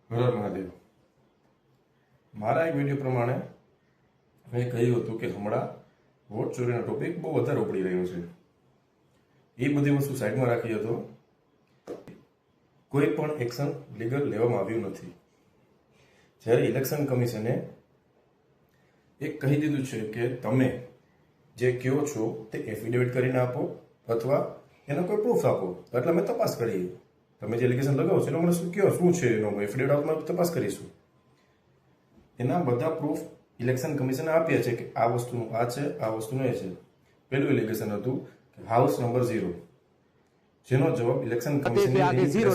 હર મહાદેવ। મારા એક વિડીયો પ્રમાણે મેં કહ્યું હતું કે હમણાં વોટ ચોરીનો ટોપિક બહુ વધારે ઉપડી રહ્યો છે। એ બધી વસ્તુ સાઈડમાં રાખી હતો। કોઈ પણ એક્શન લીગલ લેવામાં આવ્યું નથી। જ્યારે ઇલેક્શન કમિશને એક કહી દીધું છે કે તમે જે કહો છો તે એફિડેવિટ કરીને આપો અથવા એનો કોઈ પ્રૂફ આપો, એટલે અમે તપાસ કરીએ। તમે જે એલિગેશન લગાવો છો એનો મને શું કહો, શું છે એનો એફિડેવિટ આપો, તપાસ કરીશું। એના બધા પ્રૂફ ઇલેક્શન કમિશને આપ્યા છે કે આ વસ્તુનું આ છે, આ વસ્તુનું એ છે। પહેલું એલિગેશન હતું કે હાઉસ નંબર 0, જેનો જવાબ ઇલેક્શન કમિશને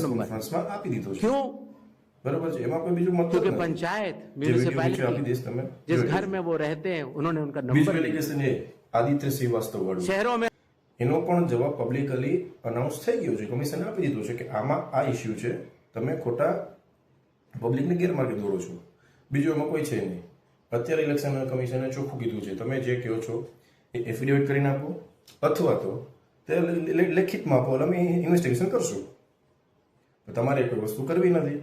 કોન્ફરન્સમાં આપી દીધો છે। क्यों? बराबर है, એમાં કોઈ બીજું મતલબ क्योंकि નથી। पंचायत જે વિડીયો નીચે આપી म्यूनिसिपैलिटी દઈશ તમે जिस જોઈ घर લેજો। में वो रहते हैं उन्होंने उनका બીજું नंबर लिया। એલિગેશન એ આદિત્ય શ્રીવાસ્તવ વાળું, शहरों में એનો પણ જવાબ પબ્લિકલી અનાઉન્સ થઈ ગયો છે। કમિશને આપી દીધું છે કે આમાં આ ઇસ્યુ છે, તમે ખોટા પબ્લિકને ગેરમાર્ગે દોરો છો। બીજું એમાં કોઈ છે નહીં। અત્યારે ઇલેક્શન કમિશને ચોખ્ખું કીધું છે તમે જે કહો છો એ એફિડેવિટ કરીને આપો અથવા તો તે લેખિતમાં આપો, એટલે અમે ઇન્વેસ્ટિગેશન કરશું। તમારે કોઈ વસ્તુ કરવી નથી।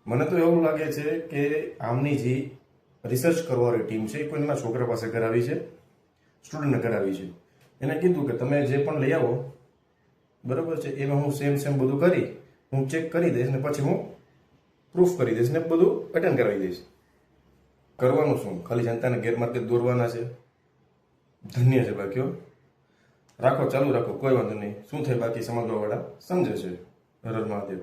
મને તો એવું લાગે છે કે આમની જે રિસર્ચ કરવાની ટીમ છે એ કોઈ નાના છોકરા પાસે કરાવી છે, સ્ટુડન્ટને કરાવી છે। એને કીધું કે તમે જે પણ લઈ આવો બરાબર છે, એમાં હું સેમ બધું કરી હું ચેક કરી દઈશ ને પછી હું પ્રૂફ કરી દઈશ ને બધું અટેન્ડ કરાવી દઈશ। કરવાનું શું, ખાલી જનતાને ગેરમાર્ગે દોરવાના છે। ધન્ય છે બાકીઓ, રાખો ચાલુ રાખો, કોઈ વાંધો નહીં। શું થાય બાકી સમજવાવાળા સમજે છે। હર હર મહાદેવ।